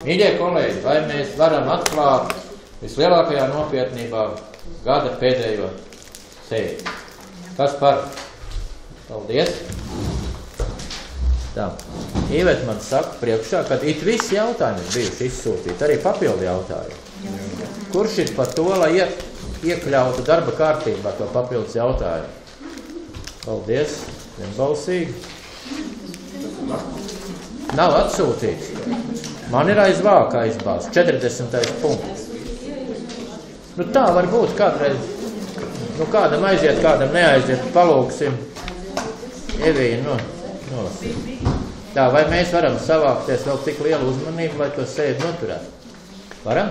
Mīļie kolēģi, vai mēs varam atklāt vislielākajā nopietnībā gada pēdējo sēdi? Kas par? Paldies. Tā. Īvet man saka priekšā, ka it visi jautājumi ir bijuši izsūtīti, arī papildu jautājumi. Kurš ir par to, lai iekļautu darba kārtībā to papildus jautājumu? Paldies. Vienbalsīgi. Nav atsūtīts. Man ir aiz vāka aizbalsts. 40. punkts. Nu tā var būt kādreiz. Nu kādam aiziet, kādam neaiziet. Palūksim. Evīnu nolasīt. Tā, vai mēs varam savākties vēl tik lielu uzmanību, lai to sēdi noturētu? Varam?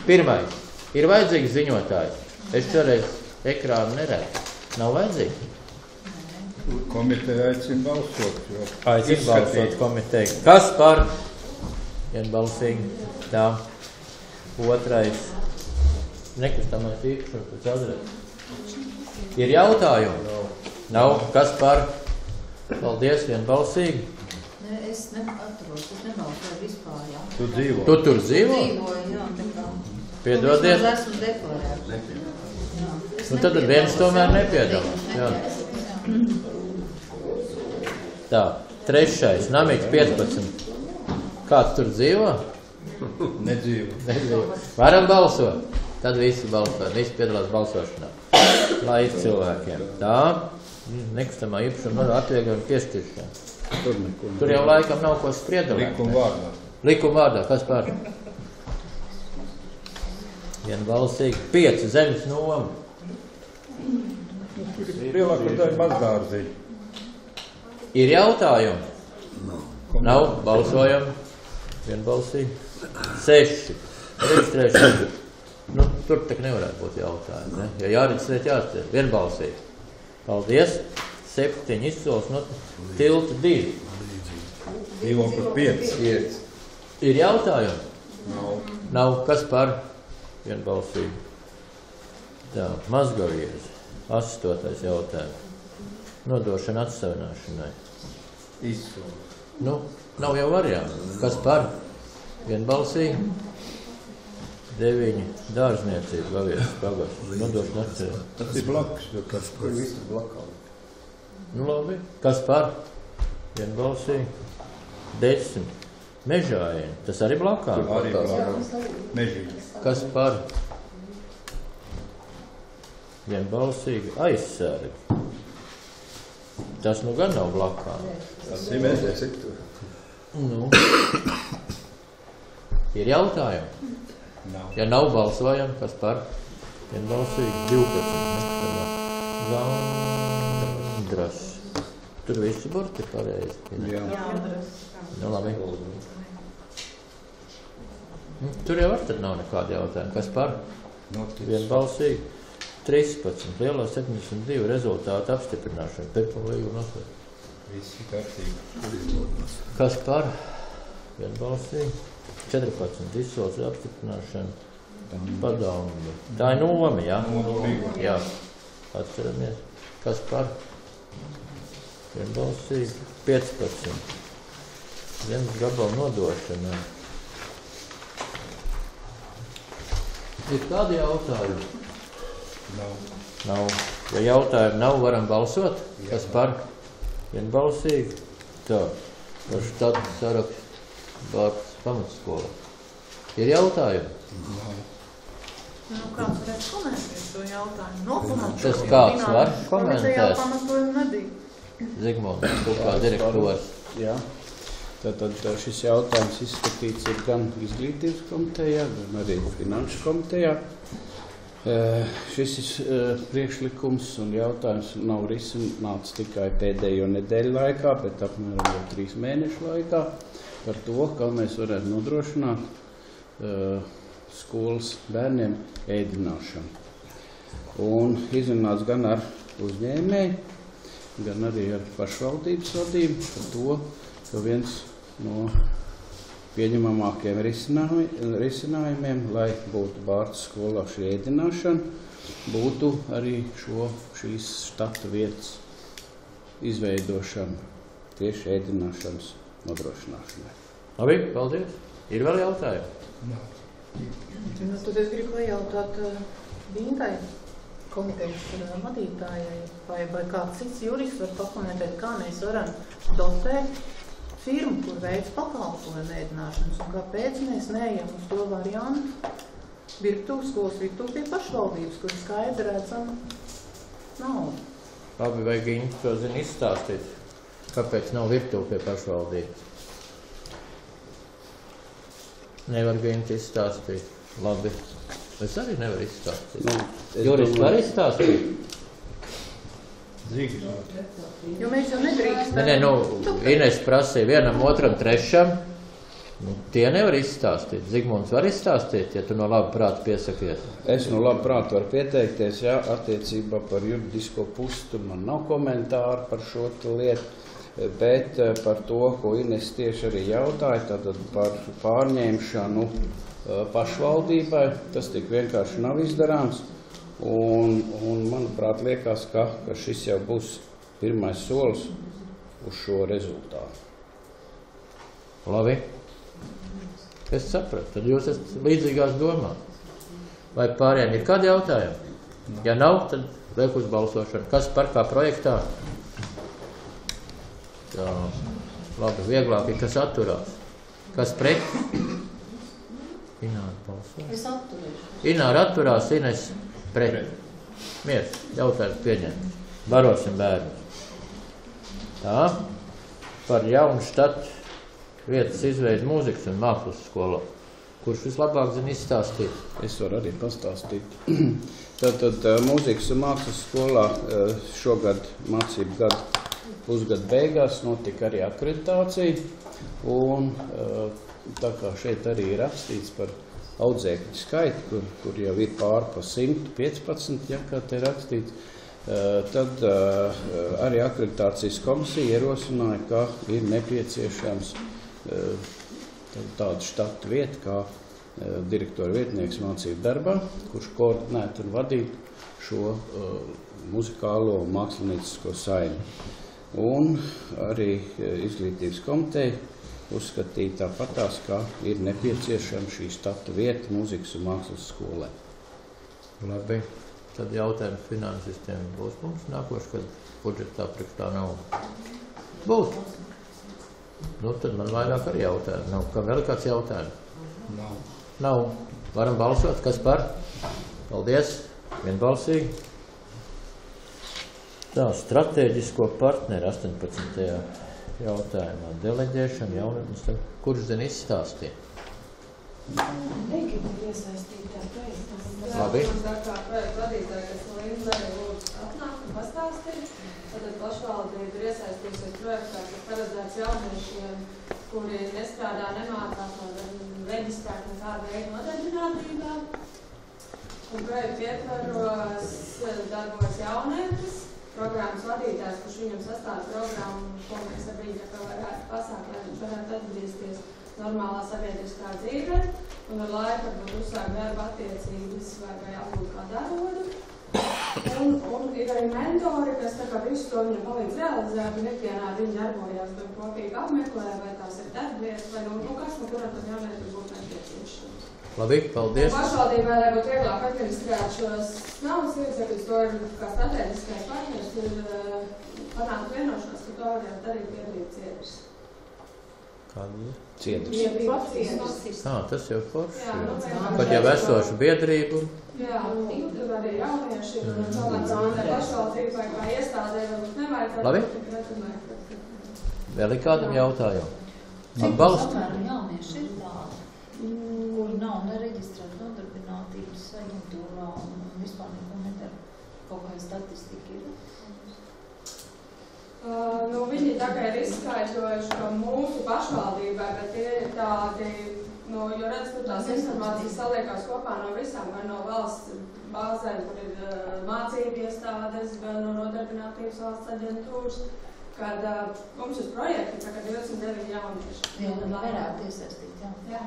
Pirmais. Ir vajadzīgs ziņotājs. Es šoreiz ekrānu neredzu. Nav vajadzīgi? Komiteja aicina balsot. Aicina balsot komiteja. Kas par? Vienbalsīgi. Tā. Otrais. Nekustamais īpašums pēc adreses. Ir jautājumi? Nav. Kas par? Paldies, vienbalsīgi. Es neatros, es nebalsoju vispār, jā. Tu dzīvo? Tu tur dzīvo? Dzīvoju, jā, tā kā. Piedodiet. Es esmu deklarēts. Nu tad viens tomēr nepiedalās. Jā. Tā, trešais, Namiķis 15. Kāds tur dzīvo? Nedzīvo. Varam balsot? Tad visi balso, visi piedalās balsošanā. Laik cilvēkiem. Tā, nekustamā īpašuma atvieglojuma piešķiršana. Tur jau laikam nav ko spriedalēt. Likuma vārdā. Likuma vārdā, kas par? Vienbalsīgi. 5 zemes noma. Lielāko daļu mazdārziņu. Ir jautājumi? Nav. Balsojam. Vienbalsīgi. 6. Reģistrēšana. Nu, tur tak nevarētu būt jautājumi, ne? Ja jāreģistrēt, jāreģistrēt. Vienbalsīgi. Paldies. 7 izsols no tilta 2. Dzīvo par 5. Ir jautājumi? Nav. Kas par? Vienbalsīgi. Tā, Mazgaviezi. 8. jautājums. Nodošana atsavināšanai. Izsola. Nu, nav jau variantu. Kas par? Vienbalsīgi. 9. Dārzniecība. Gavies pagasts. Nodošana atsavināšanai. Tas ir blakus. Kas par? Viss ir blakā. Nu, labi. Kas par? Vienbalsīgi. 10. Mežājieni. Tas arī blakā? Arī blakā. Mežīgi. Kas par? Vienbalsīgi. Aizsargi. Tas nu gan nav blakā. Tas ir mēs. Nu. Ir jautājumi? Nav. Ja nav balsojam, kas par? Vienbalsīgi. 12. Gandras. Tur visi burti pareizi. Jā. Nu, labi. Tur jau var tad nav nekāda jautājuma. Kas par? Vienbalsīgi. 13. Lielā 72 rezultātu apstiprināšana. Pirmā līguma noslēgšana. Visi kārtīgi. Kas par? Vienbalsīgi. 14. Izsols apstiprināšana. Padomu. Tā ir noma, jā? Jā. Atceramies. Kas par? Vienbalsīgi. 15. Zemes gabalu nodošana. Ir kādi jautājumi? Nav. Ja jautājumi nav, varam balsot? Kas par? Vienbalsīgi. Tā. Par štatu sarakstu Bārtas pamatskola. Ir jautājumi? Nu, kāds varētu komentēt šo jautājumu? Tas kāds var komentēt? Komitejā pamatojumu nebija. Zigmunds, tu kā direktors. Jā. Tātad šis jautājums izskatīts ir gan izglītības komitejā, gan arī finanšu komitejā. Šis priekšlikums un jautājums nav risināts tikai pēdējo nedēļu laikā, bet apmēram jau 3 mēnešu laikā par to, kā mēs varētu nodrošināt skolas bērniem ēdināšanu. Un izrunāts gan ar uzņēmēju, gan arī ar pašvaldības vadību par to, ka viens no pieņemamākiem risinājumiem, lai būtu Bārtas skolā šī ēdināšana, būtu arī šīs štata vietas izveidošana tieši ēdināšanas nodrošināšanai. Labi, paldies. Ir vēl jautājumi? Nu, tad es gribu jautāt Vintai, komitejas vadītājai, vai kāds cits jurists var pakomentēt, kā mēs varam dotēt firmu, kur veids pakalpojumu ēdināšanas, un kāpēc mēs neejam uz to variantu skolas virtuve pie pašvaldības, kur skaidri redzam naudu. Labi, vai Ginta to zina izstāstīt, kāpēc nav virtuve pie pašvaldības? Nevar Ginta izstāstīt. Labi. Es arī nevaru izstāstīt. Juris var izstāstīt? Jo mēs jau nedrīkstam. Nē, Ines prasīja vienam, otram, trešam. Tie nevar izstāstīt. Zigmunds var izstāstīt, ja tu no laba prāta piesakies. Es no laba prāta varu pieteikties, jā, attiecībā par juridisko pusi, tur man nav komentāru par šo lietu, bet par to, ko Ines tieši arī jautāja, tātad par pārņemšanu pašvaldībai, tas tik vienkārši nav izdarāms, un manuprāt, liekas, ka šis jau būs pirmais solis uz šo rezultātu. Labi. Es sapratu, tad jūs esat līdzīgās domās. Vai pārējiem ir kādi jautājumi? Ja nav, tad liek uz balsošanu. Kas par kā projektā? Tā, labi, vieglāk ir, kas atturās. Kas pret? Ināra balsos. Es atturēšu. Ināra atturās, Ines pret. Miers, jautājums pieņemt. Barosim bērnus. Tā, par jaunu štatu vietas izveidi mūzikas un mākslas skolā. Kurš vislabāk zina izstāstīt? Es varu arī pastāstīt. Tātad mūzikas un mākslas skolā šogad mācību gadu pusgada beigās notika arī akreditācija. Un tā kā šeit arī ir rakstīts par audzēkļu skaitu, kur jau ir pāri pa 115, ja kā te rakstīts, tad arī akreditācijas komisija ierosināja, ka ir nepieciešams tādu štatu vietu kā direktora vietnieks mācību darbā, kurš koordinētu un vadītu šo muzikālo un māksliniecisko saimi. Un arī izglītības komiteja uzskatīja tāpatās, ka ir nepieciešama šī štata vieta mūzikas un mākslas skolē. Labi, tad jautājums finansistiem būs mums nākoši, kad budžetā priekšā nav. Būs. Nu, tad man vairāk arī jautājumi. Nav. Kam vēl kāds jautājums? Nav. Varam balsot. Kas par? Paldies. Vienbalsīgi. Tā, strateģisko partneru 18. jautājumā. Deleģēšana, jaunatnes. Kurš zina izstāstīt? Negribu iesaistītā projektā. Labi. Tā kā projekta vadītāja, kas no Indrē lūdzu atnāk un pastāstīt. Tad pašvaldība ir iesaistījusies projektā, kas paredzēts jauniešiem, kuri nestrādā, nemācās reģistrēt nekādu veidu nodarbinātībā. Un projekta ietvaros darbojas jaunietis, programmas vadītājs, kurš viņam sastāv programmu, ko mēs ar viņu varētu pasākt, lai viņš varētu atgriezties normālā sabiedriskā dzīvē. Un ar laiku varbūt uzsākt darba attiecības vai apgūt kā darodu. Un ir arī mentori, kas tā kā visu to viņam palīdz realizēt, un ikdienā viņi darbojās, bet kopīgi apmeklē, vai tās ir darbvietas, vai kas no kuram tad jaunietim būtu nepieciešams. Labi, paldies. Pašvaldībai, lai būtu vieglāk administrēt šos naudas līdzekļus, to ir kā strateģiskais partners, ir panākt vienošanās, ka to varētu darīt biedrība Ciedrs. Kāda ir? Ciedrs. Tas jau forši. Kad jau esošu biedrību. Jā, tur arī jaunieši, un cilvēks pašvaldībai kā iestādē varbūt nevajadzētu. Labi. Vēl ir kādam jautājumu? Cik apmēram jaunieši ir tādi, kuri nav nereģistrēti nodarbinātības aģentūrā un vispār neko nedara? Kaut kāda statistika ir? Viņi tagad ir izskaidrojuši, ka mūsu pašvaldībai, bet tie ir tādi, jo redz, tur tās informācijas saliekās kopā no visām, gan no valsts bāzēm, kur ir mācību iestādes, gan no nodarbinātības valsts aģentūras, kad mums uz projekta ir tagad 29 jaunieši. Jā, viņi varētu iesaistīt, jā. Jā.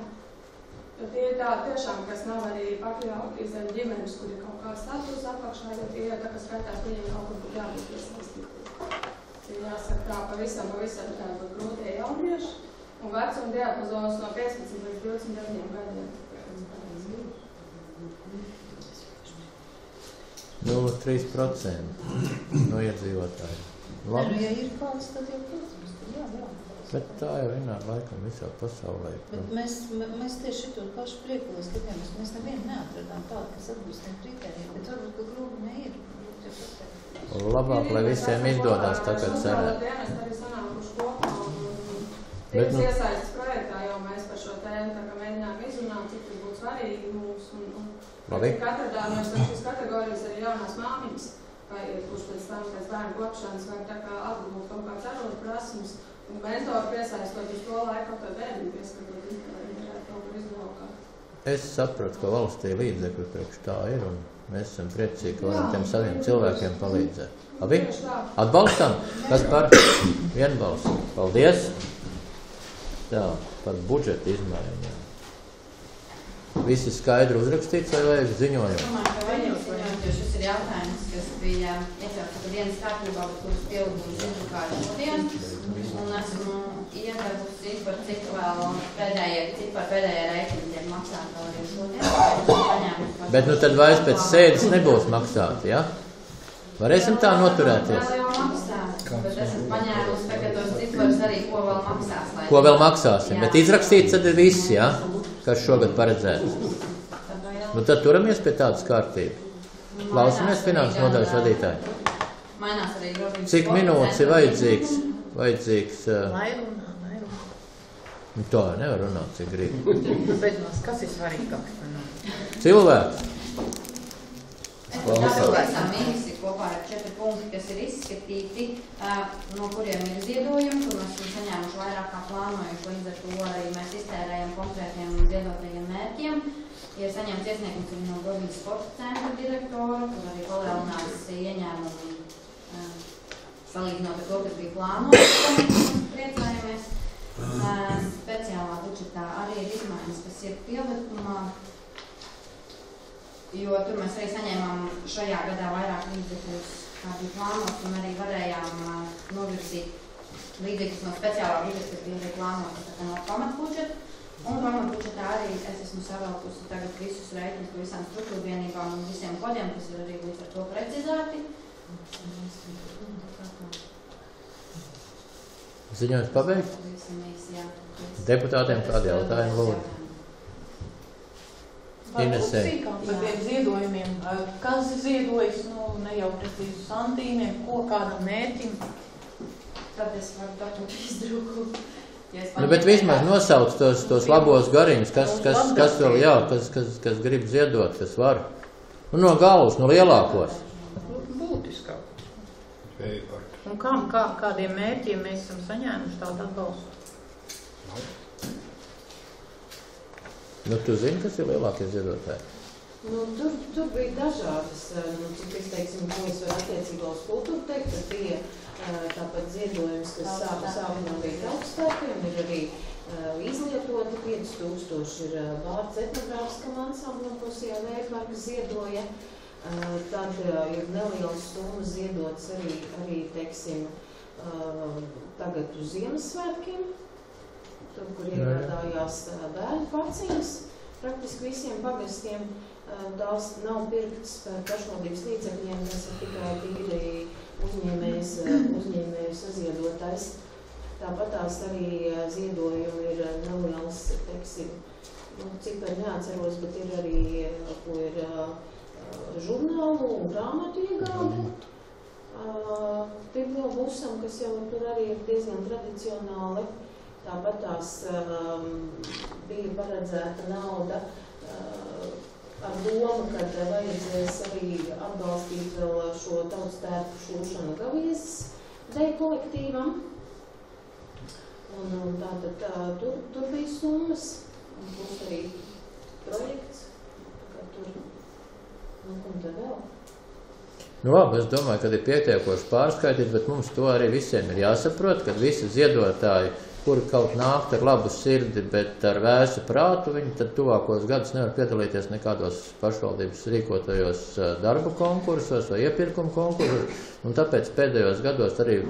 Tie ir tādi tiešām, kas nav arī pakļauti zem ģimenes, kur ir kaut kā status apakšā, jo tie ir tā, kas skatās, viņiem kaut kur būtu jābūt iesaistīties. Jāsaka tā, pavisam tādi grūtie jaunieši. un vecuma diapazonas no 15 līdz 29 gadiem. Nu, 3% no iedzīvotāju. Labi. Ja ir kāds, tad jau, protams, tad jā. Bet tā jau vienādi laikam visā pasaulē. Bet mēs tieši šito pašu priekuli skatījāmies. Mēs nevienu neatradām tādu, kas atbilst tiem kritērijiem, bet varbūt, ka grūbne ir. Labāk, lai visiem izdodās tagad cerēt. Mēs arī sanākuši kopā un Bet, iesaistas projektā, jo mēs par šo tēmu tā kā mēģinām izrunāt, cik tas būtu svarīgi mums. Labi. Atradāmies ar šīs kategorijas arī jaunās māmiņas, kurš pēc tam pēc bērnu kopšanas var tā kā atgūt kaut kāds arot prasmes. Un mentori piesaistot uz to laiku, to bērnu pieskatot, lai viņi varētu kaut ko izlaukāt. Es sapratu, ka valstī līdzekļi priekš tā ir, un mēs esam priecīgi, ka varam tiem saviem cilvēkiem palīdzēt. Labi? Atbalstam? Kas par? Vienbalsts. Paldies. Tā, par budžeta izmaiņām. Visi skaidri uzrakstīts vai vajag ziņojumu? Es domāju, ka vajag ziņot, jo šis ir jautājums, kas bija iekļauts dienas kārtībā, bet kuras pielūgumu zinu kā šodien. Un esmu iedevusi par cik vēl pēdējā rēķina tiek maksāt vēl arī šodien. Bet nu tad vairs pēc sēdes nebūs maksāti, ja? Varēsim tā noturēties? Vēl jau maksāt, bet esmu paņēmusi tagad tos ciparus arī, ko vēl maksās. Ko vēl maksāsim, bet izrakstīts tad ir viss, ja? Kas šogad paredzēts. Nu tad turamies pie tādas kārtības. Klausamies finanses nodaļas vadītāji. Mainās arī grozījums. Cik minūtes ir vajadzīgs? Nu tā nevar runāt, cik grib. Beidzinās, kas ir svarīgāks? Cilvēks. Esam mīnisi kopā ar 4 punkti, kas ir izskatīti, no kuriem ir ziedojumi, kur mēs esam saņēmuši vairāk kā plānojuši, līdz ar to arī mēs iztērējam konkrētiem ziedotajiem mērķiem. Ir saņemts iesniegums arī no Godīgas sporta centra direktora, kur arī palielinās ieņēmumi salīdzinot ar to, kas bija plānots, priecājamies. Speciālā budžetā arī ir izmaiņas, kas ir pielikumā, jo tur mēs arī saņēmām šajā gadā vairāk līdzekļus, kā bija plānots, un arī varējām novirzīt līdzekļus no speciālā budžeta, kas bija arī plānots no pamatbudžeta. Un pamatbudžetā arī es esmu savelkusi tagad visus rēķinus par visām struktūrvienībām un visiem kodiem, kas ir arī līdz ar to precizēti. Ziņojums pabeigt? Deputātiem kādi jautājumi lūdzu? Inesē. Par tiem ziedojumiem. Kas ziedojas, ne jau precīzi santīmiem, ko kādam mērķim? Tad es varu dabūt izdruku. Nu, bet vismaz nosauc tos labos gariņus, kas vēl, jā, kas grib ziedot, kas var. Nu, no galvas, no lielākos. Būtiskāk. Vējparki. Un kādiem mērķiem mēs esam saņēmuši tādu atbalstu? Nu, tu zini, kas ir lielākie ziedotāji? Nu, tur bija dažādas, cik es teiksim, ko es varu attiecībā uz kultūru teikt, tad bija tāpat ziedojums, kas sākumā bija tautspēkiem, ir arī izlietoti 5000 ir vārds etnogrāfiskam ansamblam, ko Sijā Vējparka ziedoja. Tad ir nelielas summas ziedotas arī teiksim, tagad uz Ziemassvētkiem, tur, kur iegādājās bērnu paciņas, praktiski visiem pagastiem. Tās nav pirktas par pašvaldības līdzekļiem, tas ir tikai tīri uzņēmēju saziedotais. Tāpat tās arī ziedojumi ir nelielas, teiksim, cipari neatceros, bet ir arī, ko ir žurnālu un grāmatu iegāde. Bibliobusam, kas jau tur arī ir diezgan tradicionāli. Tāpat tās bija paredzēta nauda ar domu, ka vajadzēs arī atbalstīt vēl šo tautstērpu šūšanu Gaviezes deju kolektīvam. Un tātad tur bija summas, un būs arī projekts, kā tur, un te vēl. Nu labi, es domāju, ka ir pietiekoši pārskaitīt, bet mums to arī visiem ir jāsaprot, ka visi ziedotāji, kuri kaut nākt ar labu sirdi, bet ar vēsu prātu, viņi tad tuvākos gadus nevar piedalīties nekādos pašvaldības rīkotajos darba konkursos vai iepirkuma konkursos, un tāpēc pēdējos gados arī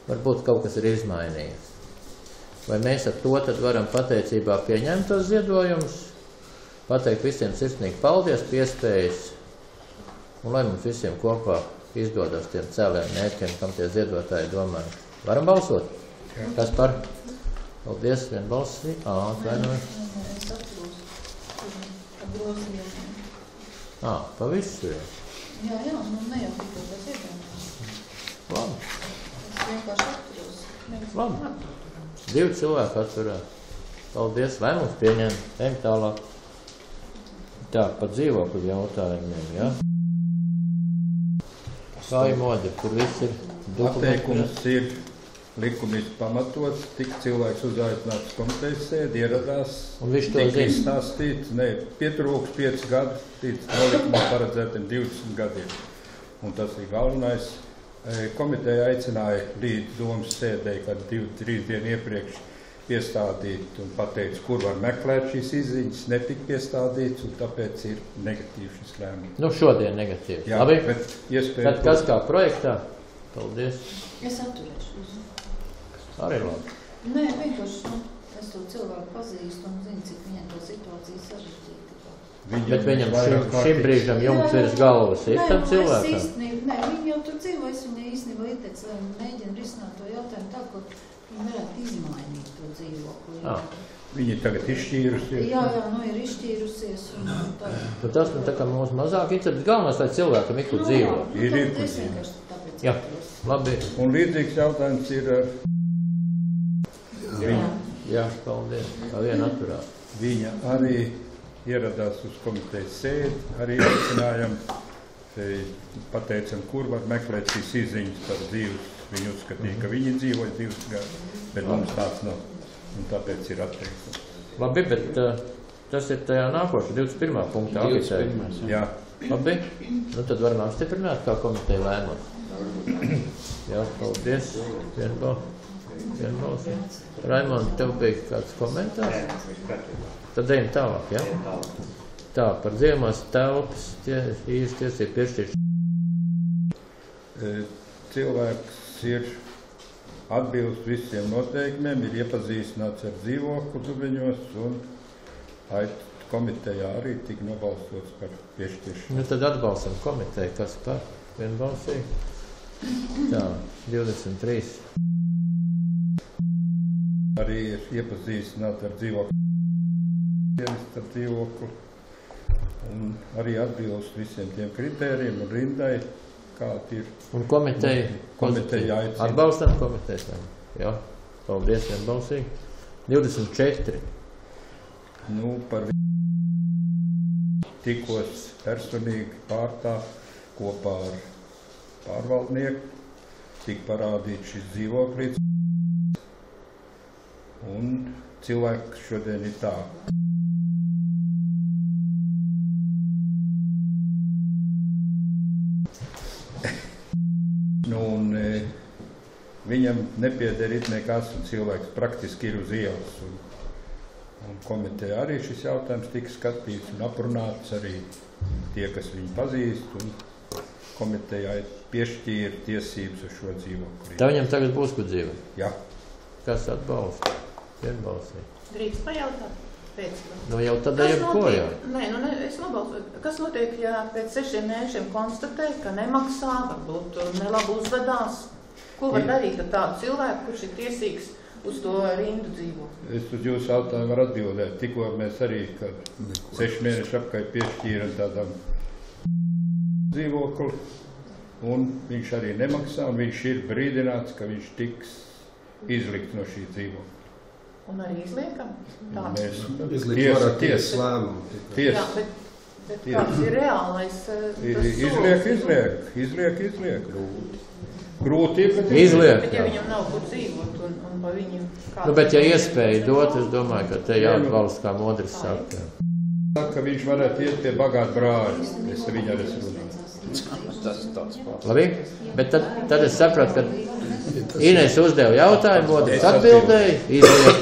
varbūt kaut kas ir izmainījies. Vai mēs ar to tad varam pateicībā pieņemt tos ziedojumus, pateikt visiem sirsnīgi paldies, piespējas, un lai mums visiem kopā izdodas tiem cēliem mērķiem, kam tie ziedotāji domāju. Varam balsot? Kas par? Paldies, vienbalsī. Atvainojiet. Es atceros. Ar grozījumiem. Pa visu jau. Jā, ne jau tikai tas iedēmums. Labi. Es vienkārši atceros. Labi. 2 cilvēki atturēt. Paldies, vai mums pieņem? Ejam tālāk. Tā, par dzīvokļu jautājumiem, jā? Kā ir modri, tur viss ir Atteikums ir likumīgi pamatots, tik cilvēks uzaicināts komitejas sēdi, ieradās, un viņš to tika zina. izstāstīts, pietrūks 5 gadi, līdz nolikumā paredzētiem 20 gadiem. Un tas ir galvenais. Komiteja aicināja līdz domas sēdēji, kad 2-3 dienu iepriekš piestādīt un pateica, kur var meklēt šīs izziņas, netika piestādīts, un tāpēc ir negatīvs šis lēmums. Nu, šodien negatīvs. Jā, Labi. bet iespēja... Tad kas kā projektā? Paldies. Es atturēšos. Arī labi. Nē, vienkārši, es to cilvēku pazīstu un zinu, cik viņam to situāciju sarežģīta. Bet viņam šim brīžam jums virs galvas ir tam cilvēkam? Nē, viņi jau tur dzīvo, es viņai īstenībā ieteicu, lai viņi mēģina risināt to jautājumu tā, ka viņi varētu izmainīt to dzīvokli. Viņi tagad izšķīrusies. Jā, ir izšķīrusies. Bet tas tā kā mums mazāk interesē, galvenais, lai cilvēkam ir kur dzīvo. Ir Jā, labi. Un līdzīgs jautājums ir ar viņu. Jā, paldies. Tā viena atturā. Viņa arī ieradās uz komitejas sēdi, arī aicinājām, pateicam, kur var meklēt šīs izziņas par dzīves. Viņi uzskatīja, ka viņi dzīvoja 2 gadus, bet mums tāds nav. Un tāpēc ir atteikums. Labi, bet tas ir tajā nākošā 21. punktā. 21. Jā. Labi, nu tad varam apstiprināt, kā komiteja lēma. Jā, paldies. Vienbalsi. Raimond, tev bija kāds komentārs? Tad ejam tālāk, jā? Tā, par dzīvumās telpas īsti tiesību piešķiršanu. Cilvēks ir atbilst visiem noteikumiem, ir iepazīstināts ar dzīvokli Zubiņos un komitejā arī tika nobalstots par piešķiršanu. Nu tad atbalstam komiteju, kas par vienbalsīgi. Tā, 23. Arī ir iepazīstināti ar dzīvokli un arī atbilst visiem tiem kritērijiem un rindai, kādi ir. Un komiteja aicina. Atbalstam komiteju. Jā, paldies vienbalsīgi. 24. Nu, par tikos personīgi pārtā kopā ar pārvaldnieku tika parādīts šis dzīvoklīts. Un cilvēks šodien ir tā. Viņam nepieder it nekas, un cilvēks praktiski ir uz ielas. Un komiteja arī šis jautājums tika skatīts un aprunāts arī tie, kas viņu pazīst, un komitejai piešķīra tiesības uz šo dzīvokli. Tā viņam tagad būs, kur dzīvo? Jā. Kas atbalsta? Vienbalsīgi. Drīkst pajautāt? Nu jau tad ejam ko jau? Nē, es nobalsoju. Kas notiek, ja pēc 6 mēnešiem konstatē, ka nemaksā, varbūt nelabi uzvedās? Ko var darīt ar tādu cilvēku, kurš ir tiesīgs uz to rindu dzīvokli? Es uz jūsu jautājumu varu atbildēt. Tikko mēs arī 6 mēneši apkārt piešķīram tādam dzīvokli, un viņš arī nemaksā, un viņš ir brīdināts, ka viņš tiks izlikt no šī dzīvokļa. Un arī izliekam? Tiesa lēmumu. Jā, bet kāds ir reālais Izliek. Grūti ir, bet izliek. Bet ja viņam nav kur dzīvot un pa viņu kāds... Nu, bet ja iespēja dot, es domāju, ka te jāatbalsta, kā Modris saka. Ka viņš varētu iet pie bagāta brāļa. Es viņu arī runāju. Labi, bet tad es sapratu, ka Inês uzdeva jautājumu, Modris atbildēja, izliek.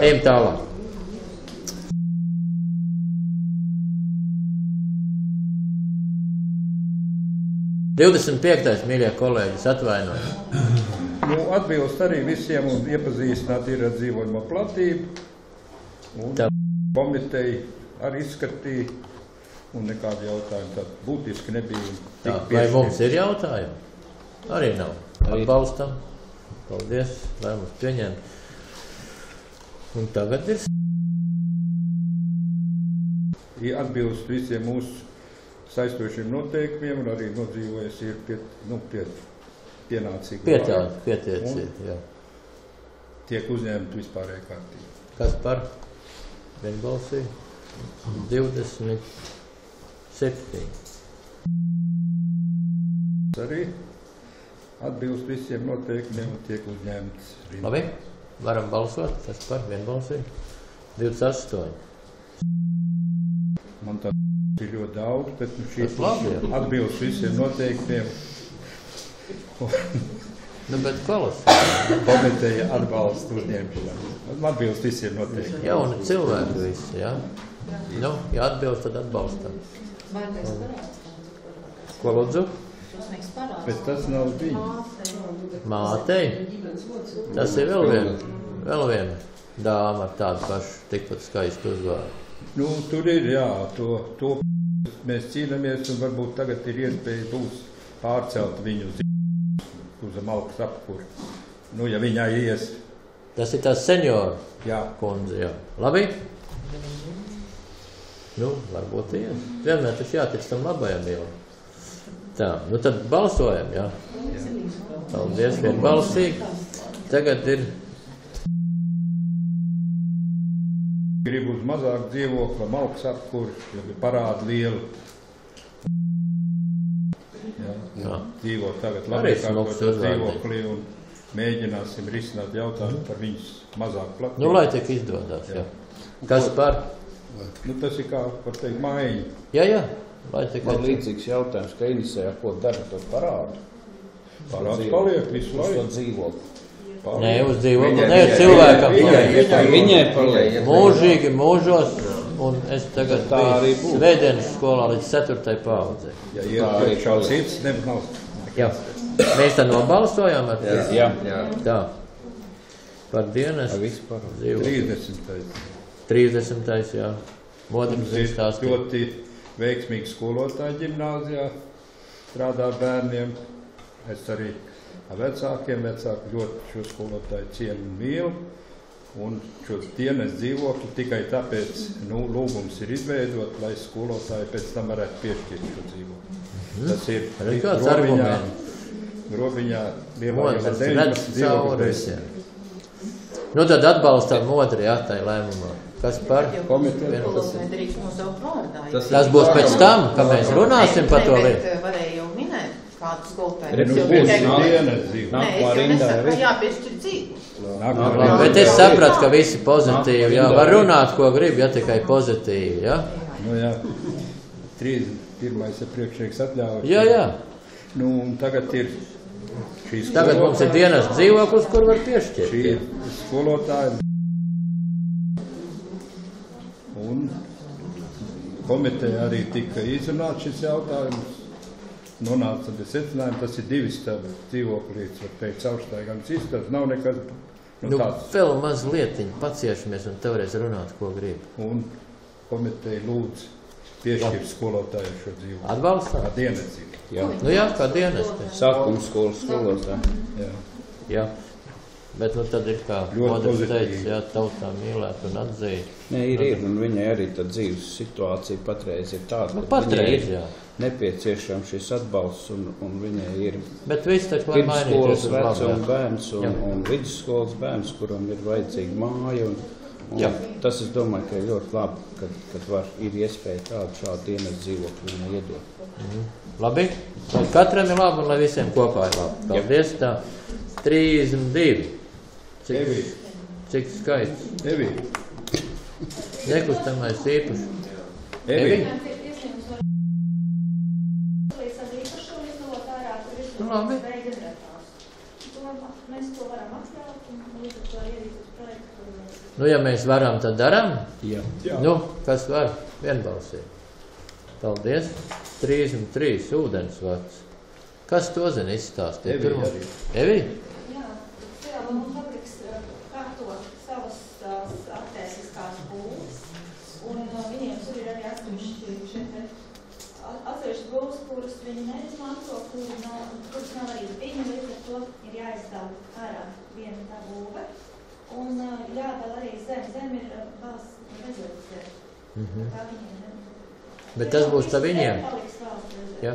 Ejam tālāk. Divdesmit 25. mīļie kolēģis, atvainojiet. Nu, atbilst arī visiem un iepazīstināt ir ar dzīvojamo platību. Un komiteja arī izskatīja un nekādi jautājumi tad būtiski nebija. Tā, vai mums ir jautājumi? Arī nav. Atbalstam. Paldies, lai mums pieņem. Un tagad ir atbilst visiem mūsu saistošiem noteikumiem un arī nodzīvojas ir pienācīgi. Pietiecīgi, jā. Tiek uzņemta vispārēja kārtība. Kas par? Vienbalsī? 27. Arī atbilst visiem noteikumiem un tiek uzņemts. Labi, varam balsot. Kas par? Vienbalsī? 28. Man tā ir ļoti daudz, bet šī atbilst visiem noteikumiem. Bet kolosāli. Komiteja atbalsta uzņemšanu. Atbilst visiem noteikumiem. Jauni cilvēki visi, jā? Nu, ja atbilst, tad atbalstam. Vai tas parāds? Ko lūdzu? Šausmīgs parāds. Bet tas nav viņa. Mātei? Tas ir vēl viena dāma ar tādu pašu tikpat skaistu uzvārdu. Nu, tur ir, jā, to mēs cīnāmies un varbūt tagad ir iespēja būs pārcelt viņu uz malkas apkuri. Nu, ja viņai ies. Tas ir tās senjora kundze, jā. Labi? Nu, varbūt ies. Vienmēr tas jātic tam labajam jau. Tā, nu tad balsojam, jā. Paldies, vienbalsīgi. Tagad ir... Gribu uz mazāk dzīvokli, malkas apkuri, jo parāda lielu. Dzīvo tagad labākot dzīvokli un mēģināsim risināt jautājumu par viņas mazāk platu. Nu, lai tiek izdodās, jā. Kas par? Nu, tas ir kā, var teikt, maiņa. Jā, lai tiek Man līdzīgs jautājums, ka Inisē, ko dara to parādu? Parāds paliek visu laiku. Uz to dzīvokli. Nē, uz dzīvokli, ne, cilvēkam. Viņai paliek. Mūžīgi, mūžos, un es tagad biju svētdienas skolā līdz 4. paudzei. Ja ir šāds cits, nav. Jā. Mēs tad nobalsojām ar to? Jā. Tā. Par dienas dzīvokli. 30. jā. Modrs izstāstīt. Ļoti veiksmīgi skolotāji ģimnāzijā strādā bērniem. Es arī ar vecāki ļoti šo skolotāju cienu un mīlu. Un šo dienas dzīvokli tikai tāpēc lūgums ir izveidot, lai skolotāji pēc tam varētu piešķirt šo dzīvokli. Tas ir grobiņā lielajā 19 dzīvokļu. Nu tad atbalstam modri, jā, tai lēmumā. Kas par? Tas būs pēc tam, kad mēs runāsim par to lietu. Varēja jau minēt kādu skolotāju. Jāpiešķir dzīvi. Bet es sapratu, ka visi pozitīvi, jā, var runāt, ko grib, ja tikai pozitīvi, jā? Nu jā, 31. ir priekšnieks atļauj. Jā. Nu, un tagad ir šīs tagad mums ir dienas dzīvoklis, kur var piešķirt. Šī skolotāja. Un komiteja arī tika izrunāt šis jautājums. Nonāca pie secinājuma, tas ir 2 stabu dzīvoklītes, var teikt, caurstaigāms istabs, nav nekas tāds. Vēl mazlietiņ paciešamies un tev runāt, ko grib. Un komiteja lūdz piešķirt skolotāju šo dzīvokli. Atbalstā? Kā dienas dzīvokli. Jā. Nu jā, kā dienas. Sākums skolas skolotāju. Jā. Bet nu tad ir kā modrs teicis, jā, tautā mīlēt un atzīt. Nē, ir, un viņai arī tā dzīves situācija patreiz ir tāda, nu, patreiz, jā. Nepieciešams šis atbalsts un viņai ir bet viss taču var mainīties uz vecuma bērns un vidusskolas bērns, kuram ir vajadzīga māja. Un tas, es domāju, ka ir ļoti labi, kad ir iespēja šādu dienas dzīvokli viņai iedot. Labi, lai katram ir labi un lai visiem kopā ir labi. Paldies, tā. 32. Cik skaists? Evi. Nekustamais īpaši. Evi. Labi. Nu, ja mēs varam, tad daram? Jā. Nu, kas var? Vienbalsīgi. Paldies. 33 ūdensvats. Kas to zina izstāstīt? Evi arī. Evi? fabriks kārto savas attēsiskās būvas, un viņiem tur ir arī atsevišķi būvas, kuras viņi neizmanto, kuras nav arī viņi, līdz ar to ir jāizdala ārā viena tā būve, un jādala arī zem ir valsts rezerves zem. Tā viņiem Bet tas būs tā viņiem. Ja?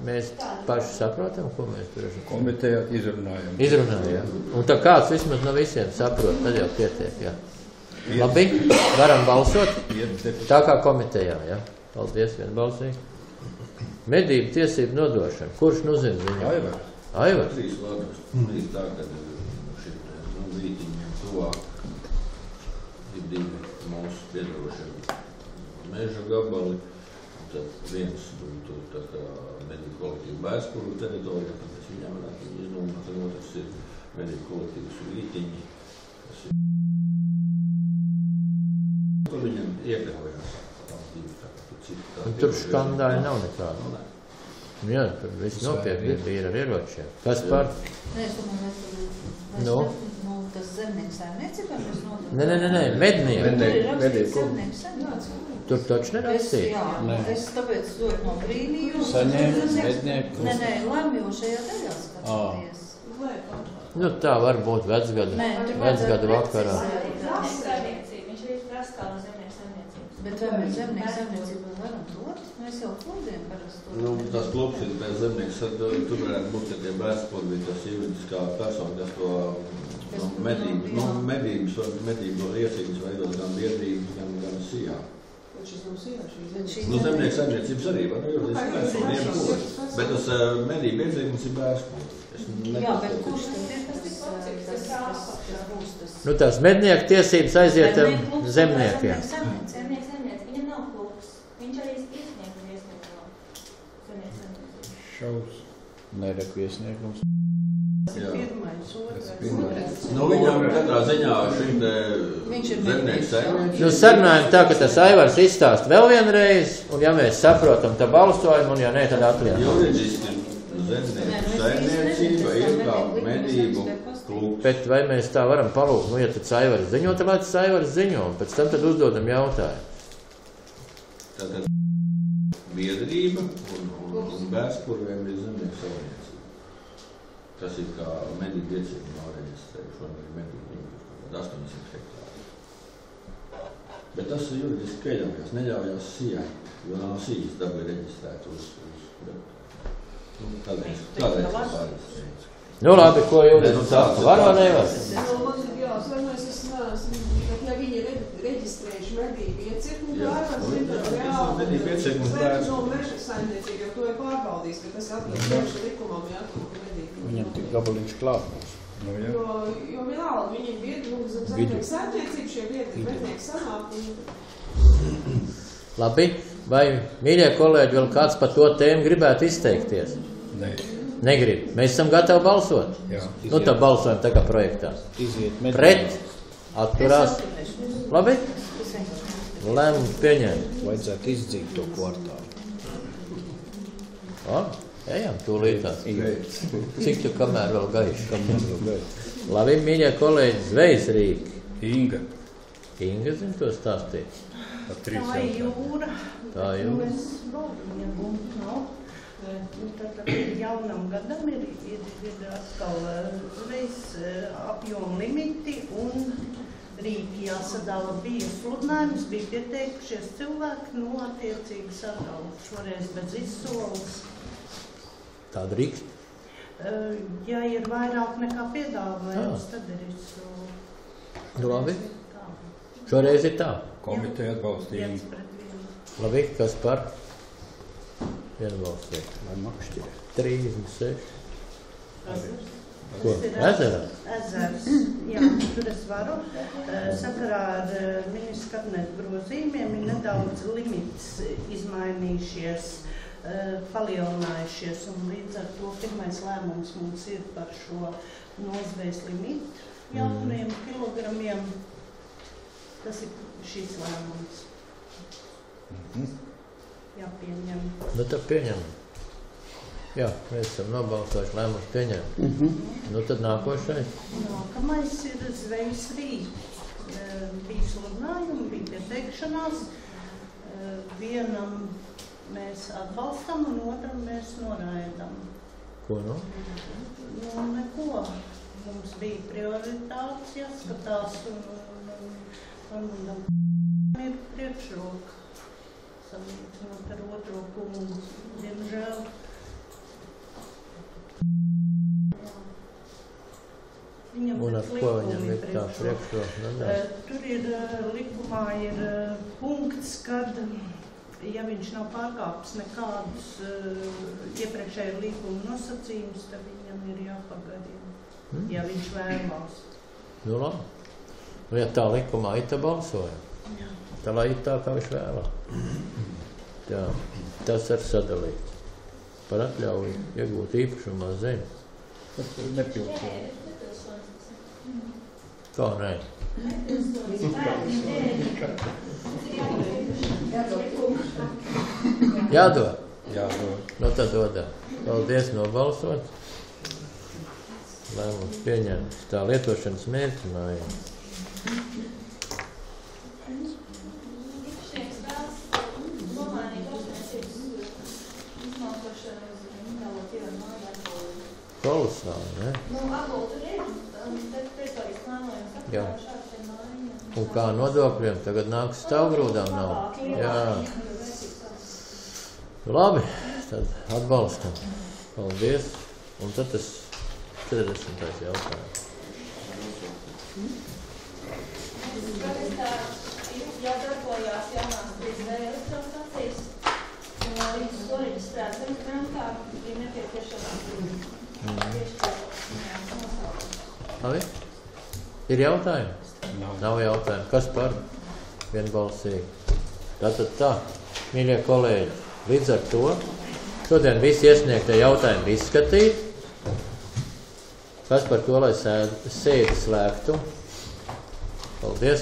Mēs paši saprotam, ko mēs tur esam. Komitejā izrunājam. Izrunājam. Un tā kāds vismaz no visiem saprot, tad jau pietiek, jā. Labi, varam balsot. Tā kā komitejā, jā. Paldies, vienbalsīgi. Medību tiesību nodošana. Kurš nozina ziņu? Aivars. Aivars? 3 vārdus. Tā, kad šim vītiņiem tuvāk ir 2 mūsu piedarošie meža gabali. Tad viens tur tā kā medību kolektīvu Bērspuru teritorijā, tāpēc viņām varētu izdomāt, un otrs ir medību kolektīvas vītiņi, kas ir. Tur viņam iekļaujās. Un tur skandāļi nav nekāda. Jā, tur viss nopietni ir ar ieročiem. Kas par? Nē, es domāju, Nu? tas zemnieks saimniecībā mēs nodam. Nē, mednieki. Tur ir rakstīts zemnieks saimniecībā. Tur taču nerakstīja. Jā, es tāpēc ļoti no brīnījos. Saņēma mednieku. Nē, lemjošajā daļā skatīties. Nu tā var būt vecgada vakarā. Viņš ir raskā no zemnieku saimniecības. Bet vai mēs zemnieku saimniecībā varam dot? Mēs jau klubiem parasti to. Nu, tas klubs ir pēc zemnieks, tur varētu būt, ka tie Bērspuri, tas juridiskā persona, kas to medību riecības veidos gan biedrības, gan sijā. Nu, zemnieku saimniecības arī var, juridiski persona, bet tas medību iedzīgums ir Bērspuri. Jā, bet kurš tas ir, kas būs tas? Nu tās mednieku tiesības aizietam zemniekiem. Zemnieks, viņam nav klubs. Viņš arī iesniegt no zemnieks saimniecības. Šaus. Nereku iesniegums. Pirmais, otrais. Nu, viņam katrā ziņā šim te zemnieku saimniecības. Nu sarunājam tā, ka tas Aivars izstāst vēl vienreiz, un ja mēs saprotam, tad balsojam, un ja nē, tad atliekam. Juridiski zemnieku saimniecība ir kā medību klubs. Bet vai mēs tā varam palūkt, nu ja tad Aivars ziņo, tad lai tas Aivars ziņo, un pēc tam tad uzdodam jautājumu. Tātad biedrība un Bērspurviem ir zemnieku saimniecība. Tas ir kā medību iecība nav reģistrējuši, vai arī medību 800 hektāri. Bet tas ir juridiski pieļaujās, neļaujās sijai, jo nav sijas dabai reģistrēt uz kādreiz pārējais. Nu labi, ko Jūris saka, var vai nevar? Man ir jāsvarnojas, es neesmu, bet ja viņi reģistrējuši medību iecirkni, Medību iecirkni no meža saimniecība, jo to ir pārbaudījis, ka tas atbilst meža likumam, medību. Viņam tik gabaliņš klāt. Nu, jā. Jo vienalga, viņiem biedri, zemnieku saimniecība, šie biedri mednieki sanāk. Labi, vai, mīļie kolēģi, vēl kāds par to tēmu gribētu izteikties? Nē. Negrib. Mēs esam gatavi balsot? Jā. Nu tad balsojam tā kā projektā. Iziet mednieki. Pret, atturās. Labi? Lēmumu pieņēma. Vajadzētu izdzīt to kvartālu. Ejam, tūlītās. Cik tu kamēr vēl gaiši? Labi, mīļie kolēģi, zvejsrīki. Inga. Inga zin to stāstīt. Tā ir jūra. Tā jūra. Mēs baudam, nav. Tad jaunam gadam ir atkal zvejas apjoma limiti un rīki jāsadala. Bija sludinājums, bija pieteikušies cilvēki, nu attiecīgi sadala šoreiz bez izsoles. Tā drīkst? Ja ir vairāk nekā piedāvājums, tad ir izsole. Nu labi. Šoreiz ir tā. Komiteja atbalstīja. Labi, kas par? Vienbalsīgi. Vai makšķi? 36. Ko? Ezerā? Ezers. Jā, tur es varu. Sakarā ar ministru kabineta grozījumiem ir nedaudz limits izmainījušies, palielinājušies, un līdz ar to pirmais lēmums mums ir par šo nozvejas limitu jauniem kilogramiem. Tas ir šis lēmums. Jāpieņem. Nu tad pieņem. Jā, mēs esam nobalsojuši lēmuši pieņemt. Nu tad nākošais. Nākamais ir Zvejas Rīts. Bija sludinājumi, bija pieteikšanās. Vienam mēs atbalstam un otram mēs noraidam. Ko nu? Nu, neko. Mums bija prioritātes jāskatās un ir priekšroka. Salīdzinot ar otro kungu, diemžēl. Un ar ko viņam ir tā priekšroka? Tur ir likumā ir punkts, kad, ja viņš nav pārkāpis nekādus iepriekšēju līguma nosacījumus, tad viņam ir jāpagarina, ja viņš vēlās. Nu labi. Nu, ja tā likumā ir, tā balsoja. Jā. Tā lai ir tā, kā viņš vēlā. Jā, tas ir sadalīts. Par atļauju iegūt īpašumā zemi. Tas ir nepilsons. Kā nē? Jādod? Jādod. Nu tad dodam. Paldies, nobalsot. Lēmums pieņemts. Tā lietošanas mērķi mājā. Kolosāli, ne? Nu, Agolu tur ir, tad teritorijas plānojums Jā. šāds ir mājiņa. Un kā nodokļiem tagad nāks stāvgrūdām nav? Jā. Labi, tad atbalstam. Paldies. Un tad tas 40. jautājums. Jau darbojās jaunās 3D elektrostacijas, un līdz to reģistrēt zemes grantā bija nepieciešams Labi? Ir jautājumi? Nav jautājumu. Kas par? Vienbalsīgi. Tātad tā, mīļie kolēģi, līdz ar to šodien visi iesniegtie jautājumi izskatīt. Kas par to, lai sēdi slēgtu? Paldies!